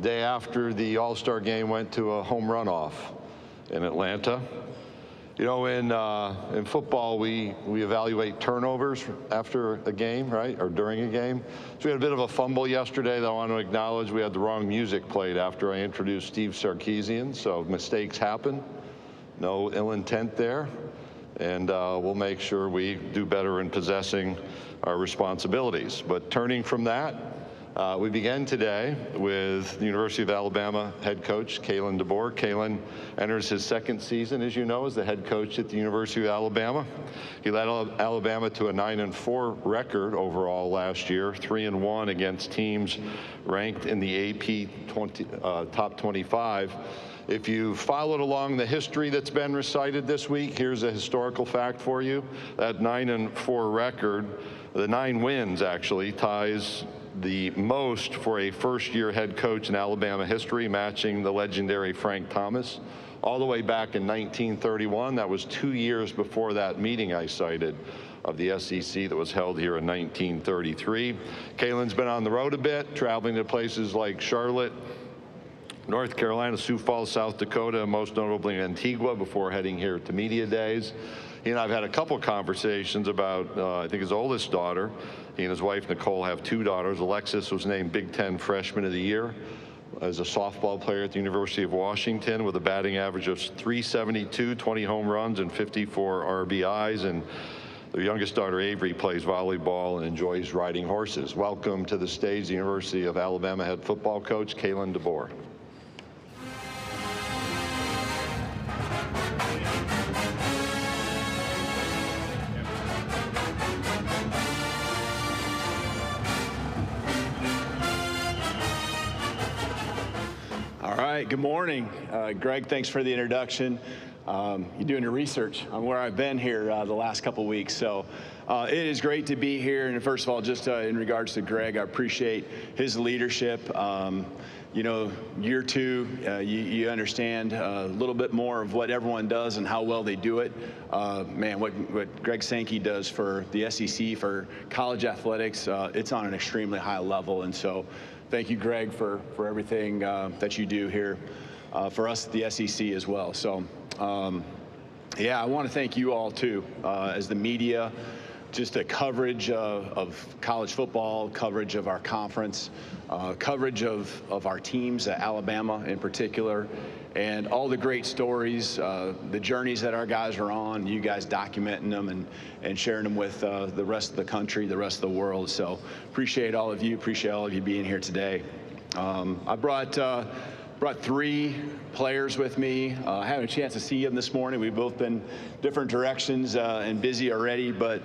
day after the All-Star game went to a home run off in Atlanta. You know, in football, we evaluate turnovers after a game, right, or during a game. So we had a bit of a fumble yesterday that I want to acknowledge. We had the wrong music played after I introduced Steve Sarkisian, so mistakes happen. No ill intent there. And we'll make sure we do better in possessing our responsibilities. But turning from that, we begin today with the University of Alabama head coach, Kalen DeBoer. Kalen enters his second season, as you know, as the head coach at the University of Alabama. He led Alabama to a 9-4 record overall last year, 3-1 against teams ranked in the AP top 25. If you followed along the history that's been recited this week, here's a historical fact for you. That 9-4 record, the 9 wins actually, ties the most for a first-year head coach in Alabama history, matching the legendary Frank Thomas. All the way back in 1931, that was 2 years before that meeting I cited of the SEC that was held here in 1933. Kalen's been on the road a bit, traveling to places like Charlotte, North Carolina, Sioux Falls, South Dakota, and most notably Antigua before heading here to media days. He and I've had a couple conversations about, I think, his oldest daughter. He and his wife, Nicole, have 2 daughters. Alexis was named Big Ten Freshman of the Year as a softball player at the University of Washington with a batting average of .372, 20 home runs, and 54 RBIs. And their youngest daughter, Avery, plays volleyball and enjoys riding horses. Welcome to the stage, the University of Alabama head football coach, Kalen DeBoer. All right, good morning. Greg, thanks for the introduction. You're doing your research on where I've been here the last couple weeks. So it is great to be here. And first of all, just in regards to Greg, I appreciate his leadership. You know, year 2, you understand a little bit more of what everyone does and how well they do it. Man, what Greg Sankey does for the SEC, for college athletics, it's on an extremely high level. And so thank you, Greg, for everything that you do here for us at the SEC as well. So, yeah, I want to thank you all, too, as the media, just a coverage of college football, coverage of our conference, coverage of our teams at Alabama in particular, and all the great stories, the journeys that our guys are on, you guys documenting them and sharing them with the rest of the country, the rest of the world. So appreciate all of you being here today. I brought 3 players with me. I had a chance to see them this morning. We've both been different directions and busy already, but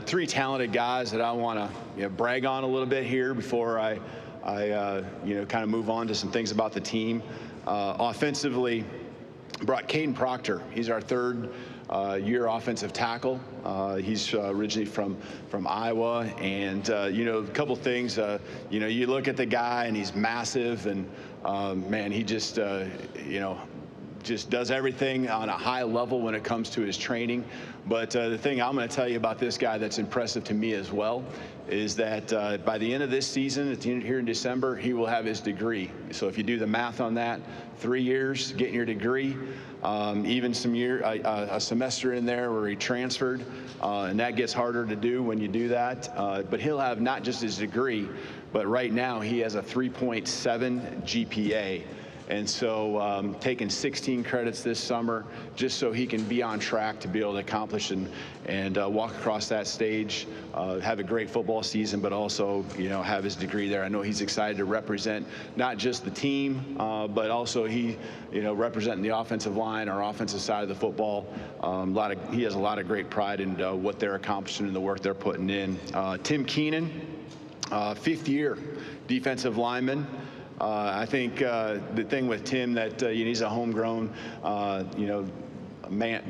3 talented guys that I want to brag on a little bit here before I kind of move on to some things about the team. Offensively, brought Caden Proctor. He's our 3rd year offensive tackle. He's originally from Iowa, and a couple things. You look at the guy and he's massive, and man, he just just does everything on a high level when it comes to his training. But the thing I'm going to tell you about this guy that's impressive to me as well is that by the end of this season, here in December, he will have his degree. So if you do the math on that, 3 years getting your degree, even a semester in there where he transferred, and that gets harder to do when you do that. But he'll have not just his degree, but right now he has a 3.7 GPA. And so taking 16 credits this summer just so he can be on track to be able to accomplish and walk across that stage, have a great football season, but also, have his degree there. I know he's excited to represent not just the team, but also he, representing the offensive line, our offensive side of the football. He has a lot of great pride in what they're accomplishing and the work they're putting in. Tim Keenan, 5th year defensive lineman. I think the thing with Tim that he's a homegrown,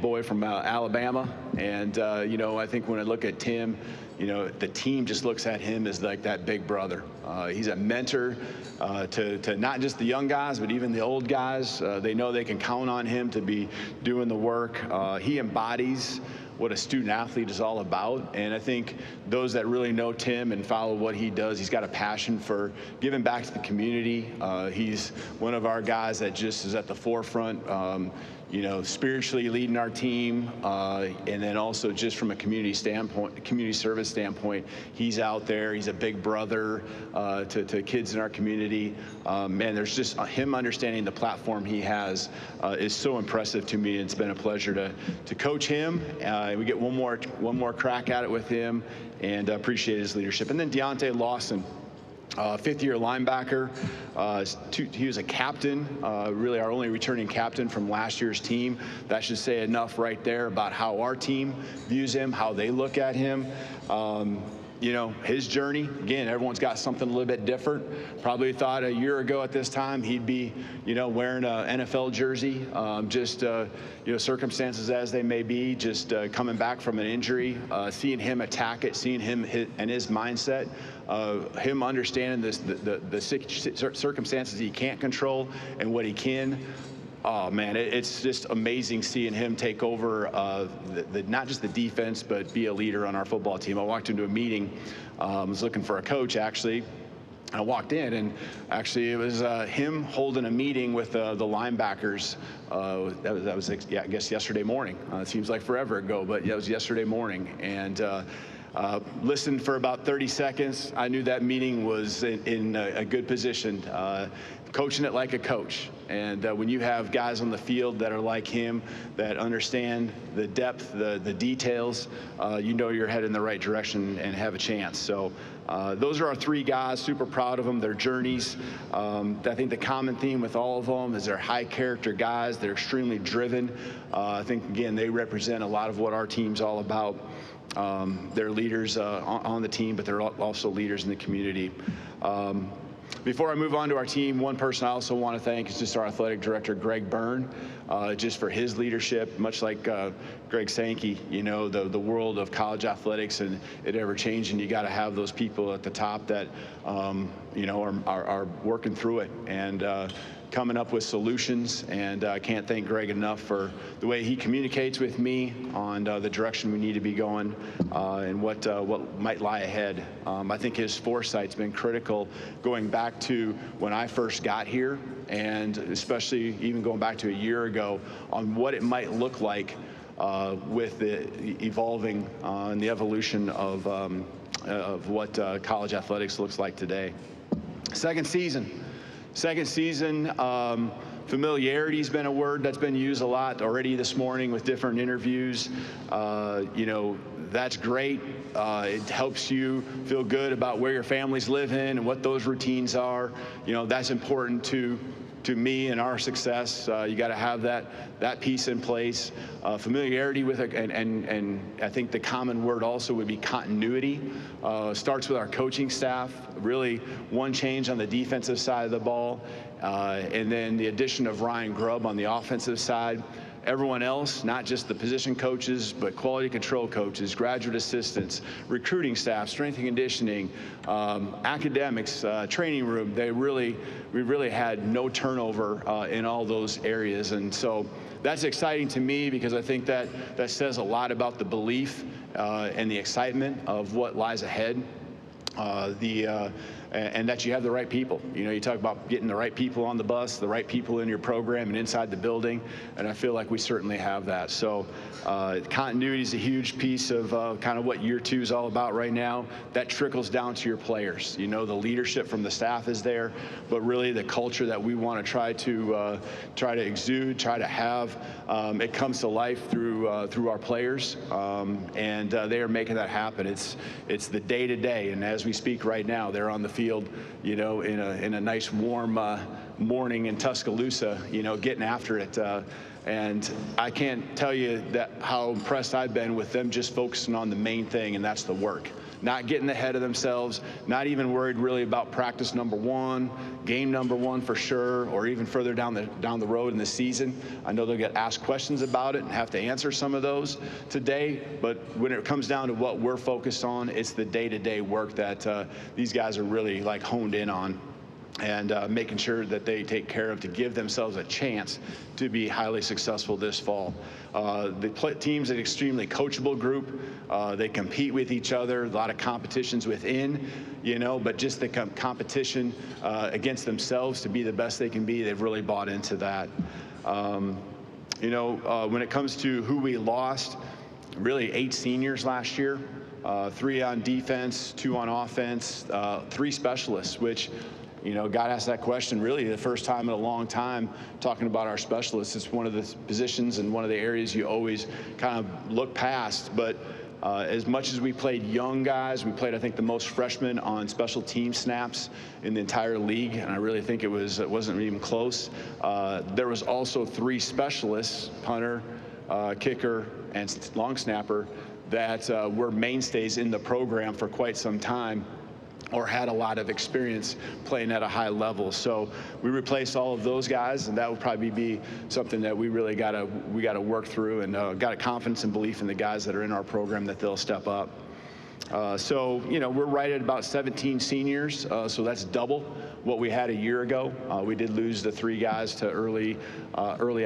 boy from Alabama, and I think when I look at Tim, the team just looks at him as like that big brother. He's a mentor to not just the young guys, but even the old guys. They know they can count on him to be doing the work. He embodies what a student athlete is all about. And I think those that really know Tim and follow what he does, he's got a passion for giving back to the community. He's one of our guys that just is at the forefront, you know, spiritually leading our team, and then also just from a community standpoint, community service standpoint, he's out there. He's a big brother to kids in our community. Man, there's just him understanding the platform he has is so impressive to me. It's been a pleasure to coach him. We get one more crack at it with him, and appreciate his leadership. And then Deontay Lawson. Fifth-year linebacker. He was a captain, really our only returning captain from last year's team. That should say enough right there about how our team views him, how they look at him. You know, his journey, again, everyone's got something a little bit different. Probably thought a year ago at this time he'd be, you know, wearing an NFL jersey. You know, circumstances as they may be, just coming back from an injury, seeing him attack it, seeing him and his mindset, him understanding the circumstances he can't control and what he can. Oh, man, it's just amazing seeing him take over not just the defense, but be a leader on our football team. I walked into a meeting, was looking for a coach, actually. I walked in, and actually it was him holding a meeting with the linebackers. That was yeah, I guess yesterday morning. It seems like forever ago, but yeah, it was yesterday morning. And listened for about 30 seconds. I knew that meeting was in a good position. Coaching it like a coach. And when you have guys on the field that are like him, that understand the depth, the details, you know you're headed in the right direction and have a chance. So those are our three guys, super proud of them, their journeys. I think the common theme with all of them is they're high character guys. They're extremely driven. I think, again, they represent a lot of what our team's all about. They're leaders on the team, but they're also leaders in the community. Before I move on to our team, one person I also want to thank is just our athletic director, Greg Byrne, just for his leadership. Much like Greg Sankey, you know, the world of college athletics and it ever changing. You got to have those people at the top that, you know, are working through it and coming up with solutions. And I can't thank Greg enough for the way he communicates with me on the direction we need to be going and what might lie ahead. I think his foresight's been critical going back to when I first got here, and especially even going back to a year ago on what it might look like with the evolving and the evolution of what college athletics looks like today. Second season, familiarity's been a word that's been used a lot already this morning with different interviews. You know, that's great. It helps you feel good about where your family's living and what those routines are. You know, that's important to me and our success. You got to have that piece in place. Familiarity with it, and I think the common word also would be continuity. Starts with our coaching staff. Really, one change on the defensive side of the ball, and then the addition of Ryan Grubb on the offensive side. Everyone else, not just the position coaches, but quality control coaches, graduate assistants, recruiting staff, strength and conditioning, academics, training room, we really had no turnover in all those areas. And so that's exciting to me because I think that says a lot about the belief and the excitement of what lies ahead. And that you have the right people. You know, you talk about getting the right people on the bus, the right people in your program and inside the building, and I feel like we certainly have that. So continuity is a huge piece of kind of what year two is all about right now. That trickles down to your players. You know, the leadership from the staff is there, but really the culture that we want to try to exude, try to have, it comes to life through our players, and they are making that happen. It's the day-to-day, and as we speak right now, they're on the field, you know, in a nice warm morning in Tuscaloosa, you know, getting after it. And I can't tell you how impressed I've been with them just focusing on the main thing, and that's the work. Not getting ahead of themselves, not even worried really about practice number one, game number one for sure, or even further down the road in the season. I know they'll get asked questions about it and have to answer some of those today, but when it comes down to what we're focused on, it's the day-to-day work that these guys are really like honed in on. and making sure that they take care of to give themselves a chance to be highly successful this fall. The team's an extremely coachable group. They compete with each other, a lot of competitions within, but just the competition against themselves to be the best they can be, they've really bought into that. When it comes to who we lost, really 8 seniors last year, 3 on defense, 2 on offense, 3 specialists, which God asked that question really the first time in a long time talking about our specialists. It's one of the positions and one of the areas you always kind of look past. But as much as we played young guys, we played, I think, the most freshmen on special team snaps in the entire league, and I really think it wasn't even close. There was also 3 specialists, punter, kicker, and long snapper, that were mainstays in the program for quite some time, or had a lot of experience playing at a high level. So we replaced all of those guys, and that would probably be something that we really got to work through, and got a confidence and belief in the guys that are in our program that they'll step up. So we're right at about 17 seniors, so that's double what we had a year ago. We did lose the 3 guys to early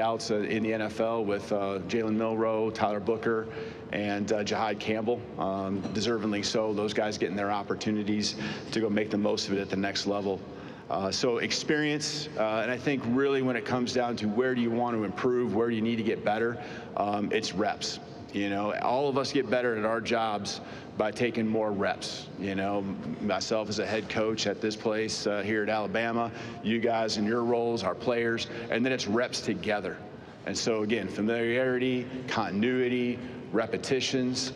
outs in the NFL with Jalen Milroe, Tyler Booker, and Jahad Campbell, deservingly so. Those guys getting their opportunities to go make the most of it at the next level. So experience, and I think really when it comes down to where do you want to improve, where do you need to get better, it's reps. All of us get better at our jobs by taking more reps. Myself as a head coach at this place here at Alabama, you guys in your roles, our players, and then it's reps together. And so again, familiarity, continuity, repetitions.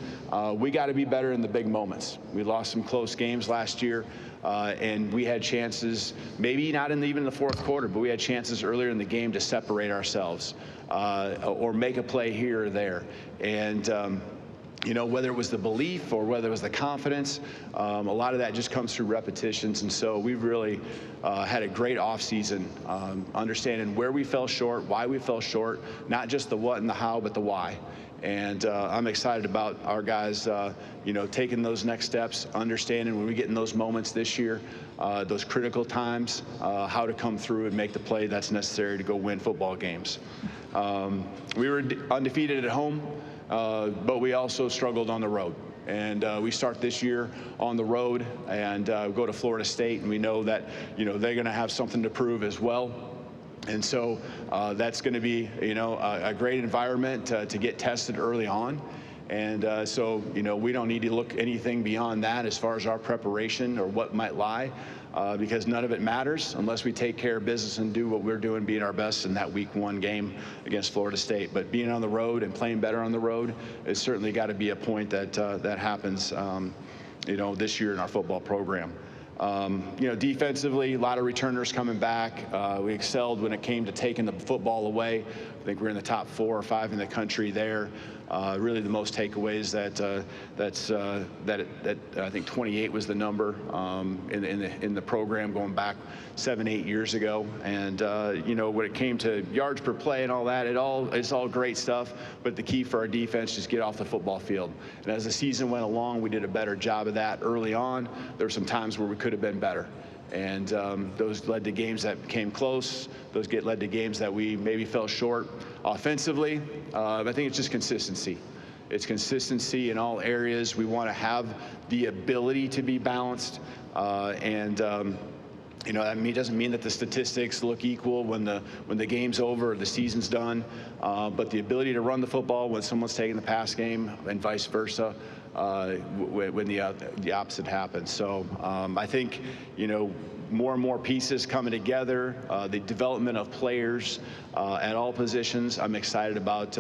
We got to be better in the big moments. We lost some close games last year, and we had chances, maybe not even the fourth quarter, but we had chances earlier in the game to separate ourselves or make a play here or there. And whether it was the belief or whether it was the confidence, a lot of that just comes through repetitions. And so we've really had a great offseason, understanding where we fell short, why we fell short, not just the what and the how, but the why. And I'm excited about our guys, taking those next steps, understanding when we get in those moments this year, those critical times, how to come through and make the play that's necessary to go win football games. We were undefeated at home, but we also struggled on the road. And we start this year on the road and go to Florida State, and we know that they're going to have something to prove as well. And so that's going to be, a great environment to get tested early on. And so, we don't need to look anything beyond that as far as our preparation or what might lie, because none of it matters unless we take care of business and do what we're doing, being our best in that week 1 game against Florida State. But being on the road and playing better on the road is certainly got to be a point that that happens, this year in our football program. Defensively, a lot of returners coming back. We excelled when it came to taking the football away. I think we're in the top 4 or 5 in the country there. Really the most takeaways that I think 28 was the number in the program going back 7-8 years ago. And when it came to yards per play and all that, it's all great stuff. But the key for our defense is get off the football field. And as the season went along, we did a better job of that early on. There were some times where we could have been better. And those led to games that came close. Those led to games that we maybe fell short. Offensively, I think it's just consistency. It's consistency in all areas. We want to have the ability to be balanced. That doesn't mean that the statistics look equal when the game's over or the season's done. But the ability to run the football when someone's taking the pass game and vice versa. When the opposite happens. So I think, more and more pieces coming together, the development of players at all positions. I'm excited about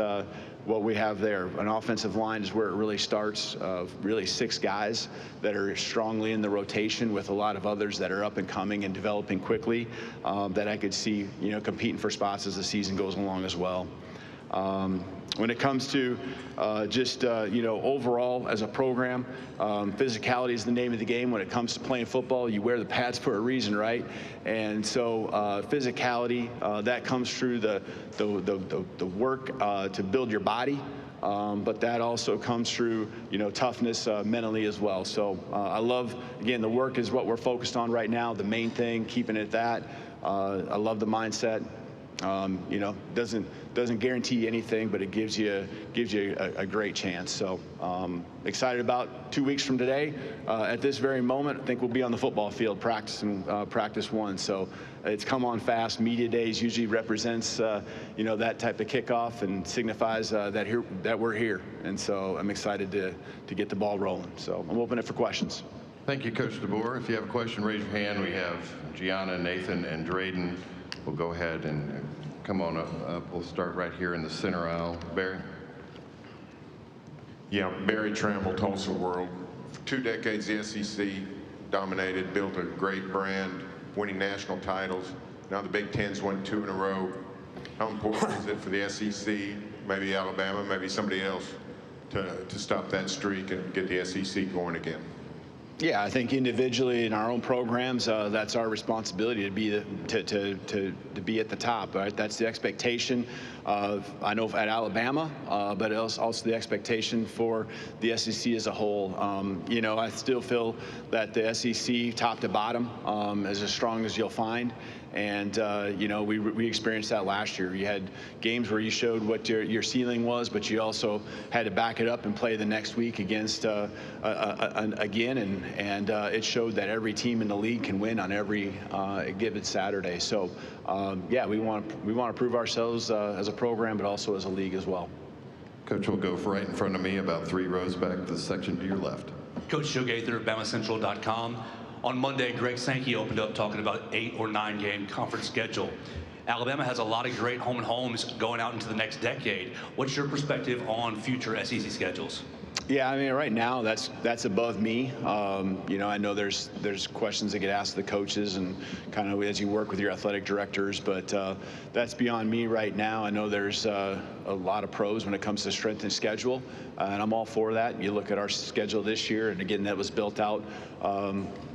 what we have there. An offensive line is where it really starts, really 6 guys that are strongly in the rotation with a lot of others that are up and coming and developing quickly that I could see, competing for spots as the season goes along as well. When it comes to overall as a program, physicality is the name of the game. When it comes to playing football, you wear the pads for a reason, right? And so physicality, that comes through the work to build your body, but that also comes through, toughness mentally as well. So I love, again, the work is what we're focused on right now, the main thing, keeping it that. I love the mindset. Doesn't guarantee anything, but it gives you a great chance. So excited about 2 weeks from today. At this very moment, I think we'll be on the football field practicing practice one. So it's come on fast. Media days usually represents that type of kickoff and signifies that we're here. And so I'm excited to get the ball rolling. So I'm open it for questions. Thank you, Coach DeBoer. If you have a question, raise your hand. We have Gianna, Nathan, and Drayden. We'll go ahead and come on up. We'll start right here in the center aisle. Barry? Yeah, Barry Tramble, Tulsa World. For 2 decades, the SEC dominated, built a great brand, winning national titles. Now the Big Ten's won 2 in a row. How important is it for the SEC, maybe Alabama, maybe somebody else, to stop that streak and get the SEC going again? Yeah, I think individually in our own programs, that's our responsibility to be at the top. Right, that's the expectation of, I know at Alabama, but also the expectation for the SEC as a whole. I still feel that the SEC, top to bottom, is as strong as you'll find. And we experienced that last year. You had games where you showed what your ceiling was, but you also had to back it up and play the next week against again, and it showed that every team in the league can win on every given Saturday. So yeah, we want to prove ourselves as a program, but also as a league as well. Coach will go right in front of me, about 3 rows back, the section to your left. Coach Joe Gaither at BamaCentral.com. On Monday, Greg Sankey opened up talking about 8 or 9 game conference schedule. Alabama has a lot of great home and homes going out into the next decade. What's your perspective on future SEC schedules? Yeah, I mean, right now that's above me. I know there's questions that get asked of the coaches and kind of as you work with your athletic directors, but that's beyond me right now. I know there's a lot of pros when it comes to strength and schedule, and I'm all for that. You look at our schedule this year, and again, that was built out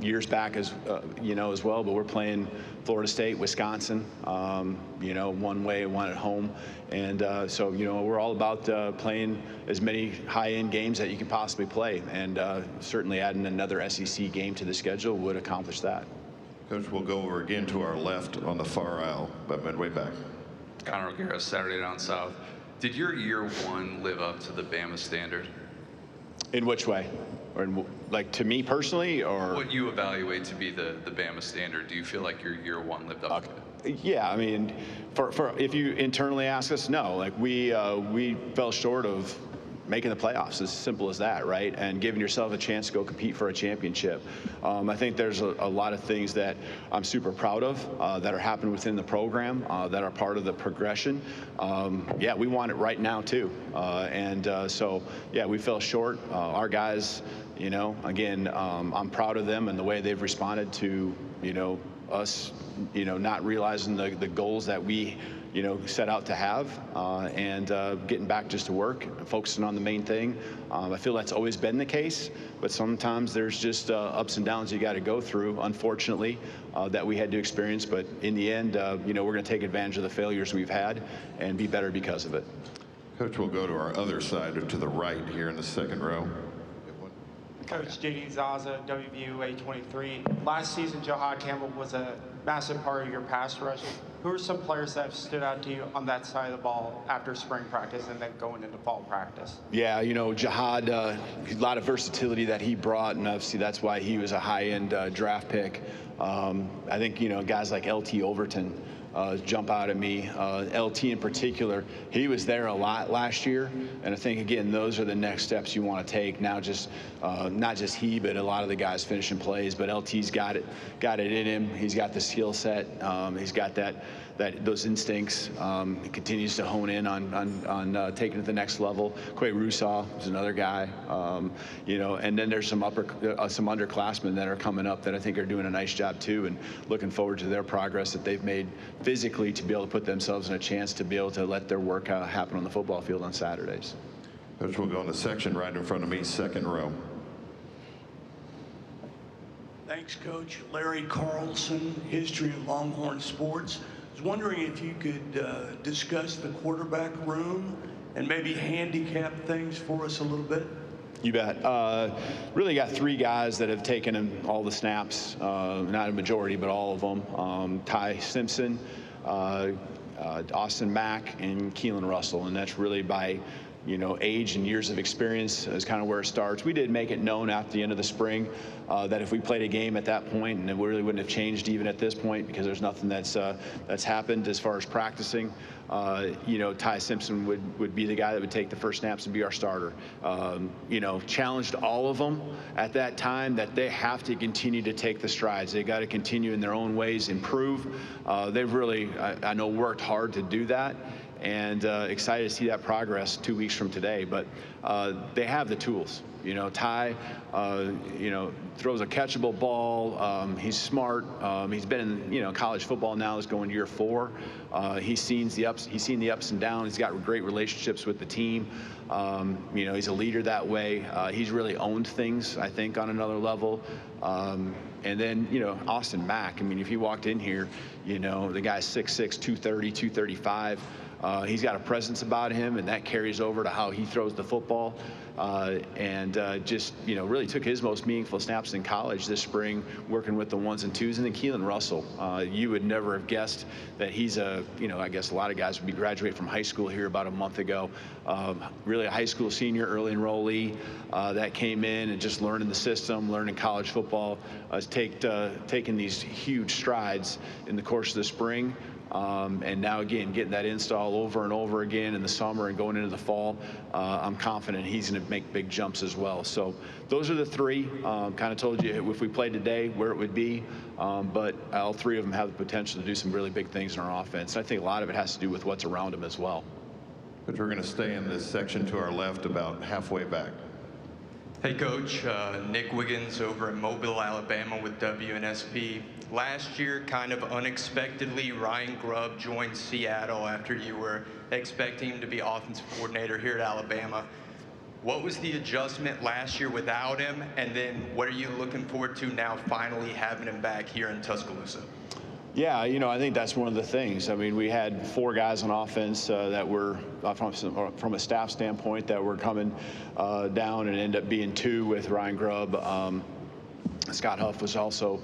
years back as well. But we're playing Florida State, Wisconsin, one way, one at home, and so we're all about playing as many high-end games that you can possibly play, and certainly adding another SEC game to the schedule would accomplish that. Coach, we'll go over again to our left on the far aisle, about midway back. Connor O'Gara, Saturday Down South. Did your year one live up to the Bama standard? In which way? Or like to me personally, or what you evaluate to be the Bama standard? Do you feel like your year one lived up to it? Yeah, I mean, for if you internally ask us, no. Like we fell short of making the playoffs, as simple as that, right? And giving yourself a chance to go compete for a championship. I think there's a lot of things that I'm super proud of that are happening within the program that are part of the progression. Yeah, we want it right now too. So yeah, we fell short. Our guys, again, I'm proud of them and the way they've responded to, us, not realizing the goals that we set out to have, and getting back just to work, focusing on the main thing. I feel that's always been the case, but sometimes there's just ups and downs you got to go through, unfortunately, that we had to experience. But in the end, we're going to take advantage of the failures we've had and be better because of it. Coach, we'll go to our other side, or to the right here in the second row. Coach J.D. Zaza, WVU A23. Last season, Jahad Campbell was a massive part of your pass rush. Who are some players that have stood out to you on that side of the ball after spring practice and then going into fall practice? Yeah, Jahad, a lot of versatility that he brought, and obviously that's why he was a high-end draft pick. I think, guys like LT Overton jump out at me. LT in particular, he was there a lot last year, and I think again those are the next steps you want to take. Now, just not just he, but a lot of the guys finishing plays. But LT's got it in him. He's got the skill set. He's got those instincts. He continues to hone in on taking it to the next level. Quay Rusaw is another guy. And then there's some underclassmen that are coming up that I think are doing a nice job too, and looking forward to their progress that they've made physically to be able to put themselves in a chance to be able to let their work happen on the football field on Saturdays. Coach, we'll go in the section right in front of me, second row. Thanks, Coach. Larry Carlson, History of Longhorn Sports. I was wondering if you could discuss the quarterback room and maybe handicap things for us a little bit? You bet. Really got 3 guys that have taken all the snaps, not a majority, but all of them. Ty Simpson, Austin Mack, and Kalen Russell, and that's really by age and years of experience is kind of where it starts. We did make it known after the end of the spring that if we played a game at that point, and it really wouldn't have changed even at this point because there's nothing that's happened as far as practicing. Ty Simpson would be the guy that would take the first snaps and be our starter. Challenged all of them at that time that they have to continue to take the strides. They got to continue in their own ways, improve. They've really, I know, worked hard to do that. And excited to see that progress 2 weeks from today. But they have the tools. Ty, throws a catchable ball. He's smart. He's been in college football now. He's going year 4. He's seen the ups and downs. He's got great relationships with the team. He's a leader that way. He's really owned things, I think, on another level. And then, Austin Mack. I mean, if you walked in here, the guy's 6'6", 230, 235. He's got a presence about him, and that carries over to how he throws the football. Just really took his most meaningful snaps in college this spring, working with the 1s and 2s. And then Kalen Russell, you would never have guessed that he's I guess a lot of guys would be graduating from high school here about a month ago. Really a high school senior, early enrollee that came in and just learning the system, learning college football, taking these huge strides in the course of the spring. And now, again, getting that install over and over again in the summer and going into the fall, I'm confident he's going to make big jumps as well. So those are the 3. Kind of told you if we played today where it would be, but all 3 of them have the potential to do some really big things in our offense. I think a lot of it has to do with what's around them as well. But we're going to stay in this section to our left about halfway back. Hey, Coach. Nick Wiggins over in Mobile, Alabama with WNSP. Last year, kind of unexpectedly, Ryan Grubb joined Seattle after you were expecting him to be offensive coordinator here at Alabama. What was the adjustment last year without him? And then what are you looking forward to now finally having him back here in Tuscaloosa? Yeah, I think that's one of the things. I mean, we had 4 guys on offense that were, from a staff standpoint, that were coming down, and ended up being 2 with Ryan Grubb. Scott Huff was also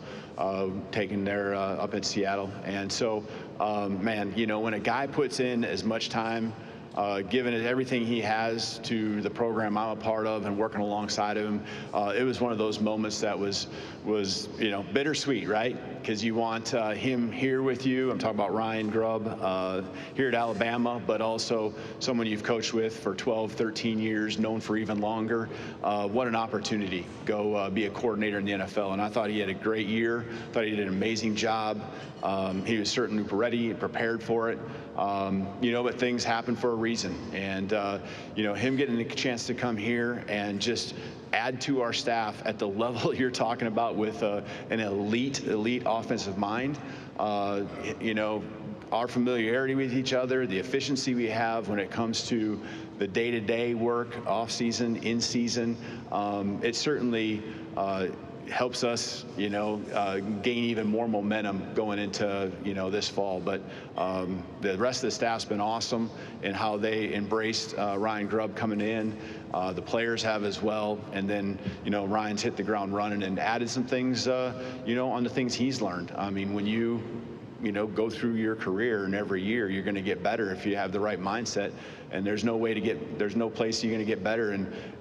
taken there up in Seattle. And so, man, when a guy puts in as much time, giving it everything he has to the program I'm a part of and working alongside of him, it was one of those moments that was bittersweet, right? Because you want him here with you. I'm talking about Ryan Grubb here at Alabama, but also someone you've coached with for 12, 13 years, known for even longer. What an opportunity. Go be a coordinator in the NFL. And I thought he had a great year. Thought he did an amazing job. He was certainly ready and prepared for it. But things happen for a reason. And, him getting the chance to come here and just add to our staff at the level you're talking about with an elite offensive mind, our familiarity with each other, the efficiency we have when it comes to the day-to-day work, off-season, in-season, it certainly helps us, gain even more momentum going into, this fall. But the rest of the staff's been awesome in how they embraced Ryan Grubb coming in. The players have as well. And then, Ryan's hit the ground running and added some things, on the things he's learned. I mean, when you go through your career, and every year you're going to get better if you have the right mindset. And there's no place you're going to get better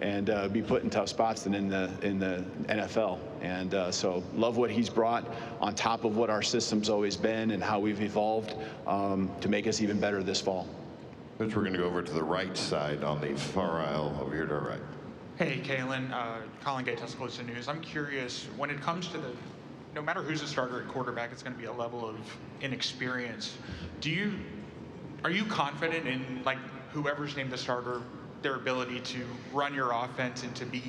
and be put in tough spots than in the NFL. And so love what he's brought on top of what our system's always been and how we've evolved to make us even better this fall. Coach, we're going to go over to the right side on the far aisle over here to our right. Hey, Kalen, Colin Gay, Tuscaloosa News. I'm curious, when it comes to no matter who's a starter at quarterback, it's going to be a level of inexperience. Are you confident in, whoever's named the starter, their ability to run your offense and to be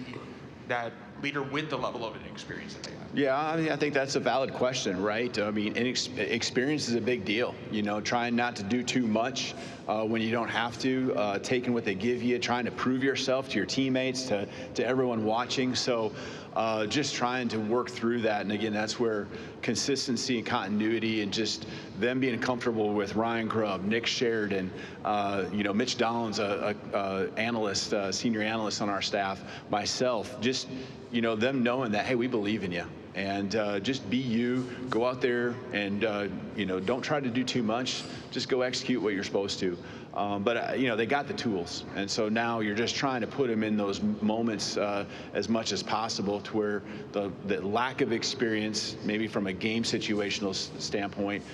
that leader with the level of inexperience that they have? Yeah, I mean, I think that's a valid question, right? I mean, experience is a big deal. You know, trying not to do too much when you don't have to, taking what they give you, trying to prove yourself to your teammates, to everyone watching. So just trying to work through that. And again, that's where consistency and continuity and just them being comfortable with Ryan Grubb, Nick Sheridan, you know, Mitch Dollins, analyst, senior analyst on our staff, myself, just, you know, them knowing that, hey, we believe in you. And just be you, go out there and, you know, don't try to do too much. Just go execute what you're supposed to. But, you know, they got the tools. And so now you're just trying to put them in those moments as much as possible to where the lack of experience, maybe from a game situational standpoint,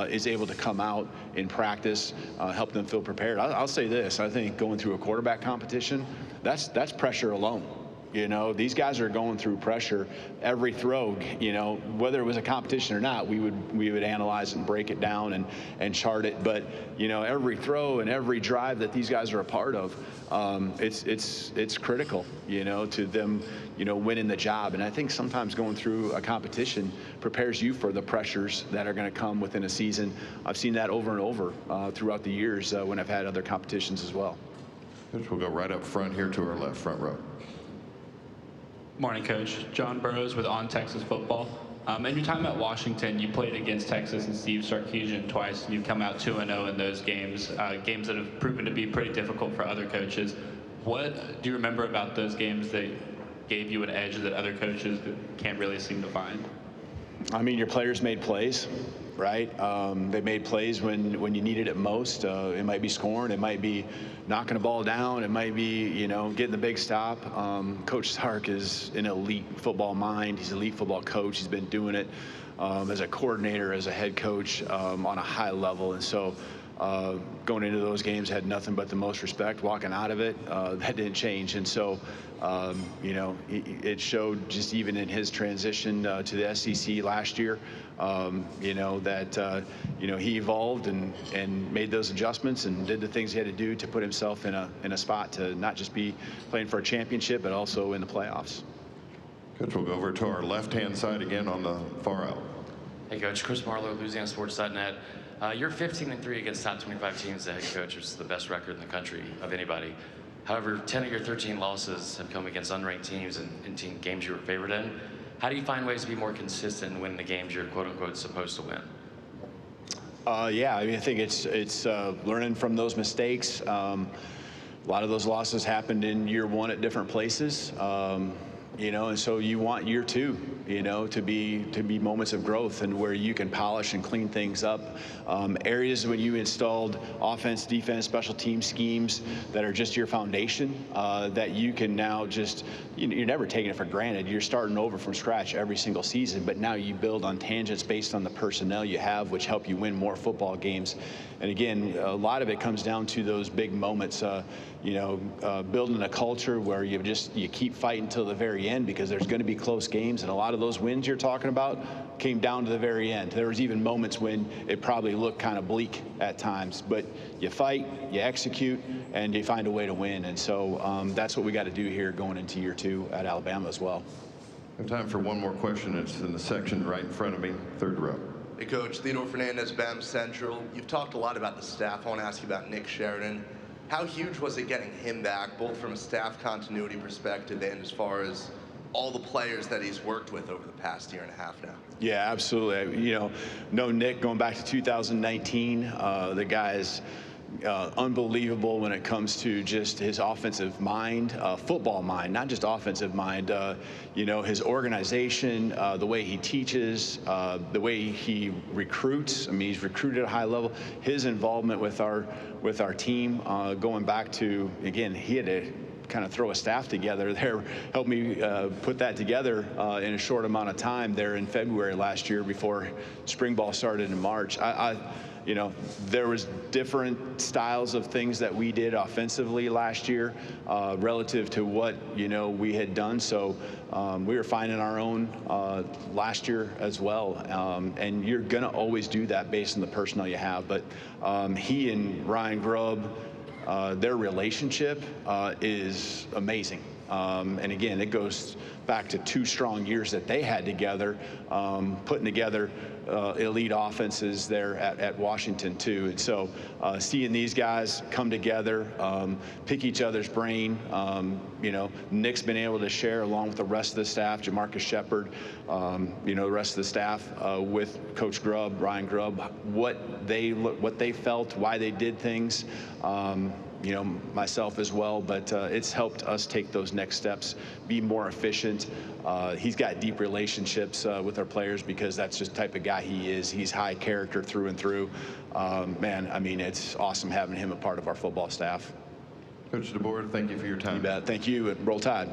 is able to come out in practice, help them feel prepared. I'll say this. I think going through a quarterback competition, that's pressure alone. You know, these guys are going through pressure every throw. You know, whether it was a competition or not, we would analyze and break it down and chart it. But you know, every throw and every drive that these guys are a part of, it's critical. You know, to them, you know, winning the job. And I think sometimes going through a competition prepares you for the pressures that are going to come within a season. I've seen that over and over throughout the years when I've had other competitions as well. Coach, we'll go right up front here to our left, front row. Morning, Coach. John Burrows with On Texas Football. In your time at Washington, you played against Texas and Steve Sarkisian twice, and you've come out 2-0 in those games, games that have proven to be pretty difficult for other coaches. What do you remember about those games that gave you an edge that other coaches can't really seem to find? I mean, your players made plays, right? They made plays when you needed it most. It might be scoring, it might be knocking a ball down, it might be, you know, getting the big stop. Coach Sark is an elite football mind. He's an elite football coach. He's been doing it as a coordinator, as a head coach on a high level. And so going into those games, had nothing but the most respect. Walking out of it, that didn't change. And so, you know, it showed just even in his transition to the SEC last year, you know, that, you know, he evolved and made those adjustments and did the things he had to do to put himself in a spot to not just be playing for a championship, but also in the playoffs. Coach, we'll go over to our left-hand side again on the far out. Hey, Coach. Chris Marlowe, LouisianaSports.net. You're 15-3 against top 25 teams as a head coach, which is the best record in the country of anybody. However, 10 of your 13 losses have come against unranked teams and in games you were favored in. How do you find ways to be more consistent and win the games you're quote-unquote supposed to win? Yeah, I mean, I think it's learning from those mistakes. A lot of those losses happened in year one at different places. You know, and so you want year two, you know, to be moments of growth and where you can polish and clean things up. Areas when you installed offense, defense, special team schemes that are just your foundation, that you can now just, you're never taking it for granted. You're starting over from scratch every single season, but now you build on tangents based on the personnel you have, which help you win more football games. And again, a lot of it comes down to those big moments, you know, building a culture where you keep fighting till the very end, because there's going to be close games, and a lot of those wins you're talking about came down to the very end. There was even moments when it probably looked kind of bleak at times, but you fight, you execute, and you find a way to win. And so that's what we got to do here going into year two at Alabama as well. We have time for one more question. It's in the section right in front of me, third row. Hey, Coach. Theodore Fernandez, BAM Central. You've talked a lot about the staff. I want to ask you about Nick Sheridan. How huge was it getting him back, both from a staff continuity perspective and as far as all the players that he's worked with over the past year and a half now? Yeah, absolutely. You know Nick going back to 2019. The guy is unbelievable when it comes to just his offensive mind, football mind, not just offensive mind. You know, his organization, the way he teaches, the way he recruits. I mean, he's recruited at a high level. His involvement with our team, going back to, again, he had to kind of throw a staff together there, helped me put that together in a short amount of time there in February last year before spring ball started in March. You know, there was different styles of things that we did offensively last year relative to what, you know, we had done. So we were finding our own last year as well. And you're going to always do that based on the personnel you have. But he and Ryan Grubb, their relationship is amazing. And again, it goes back to 2 strong years that they had together, putting together elite offenses there at Washington too. And so seeing these guys come together, pick each other's brain, you know, Nick's been able to share along with the rest of the staff, Jamarcus Shepard, you know, the rest of the staff with Coach Grubb, Ryan Grubb, what they felt, why they did things. You know, myself as well, but it's helped us take those next steps, be more efficient. He's got deep relationships with our players because that's just the type of guy he is. He's high character through and through. Man, I mean, it's awesome having him a part of our football staff. Coach DeBoer, thank you for your time. You bet. Thank you, and Roll Tide.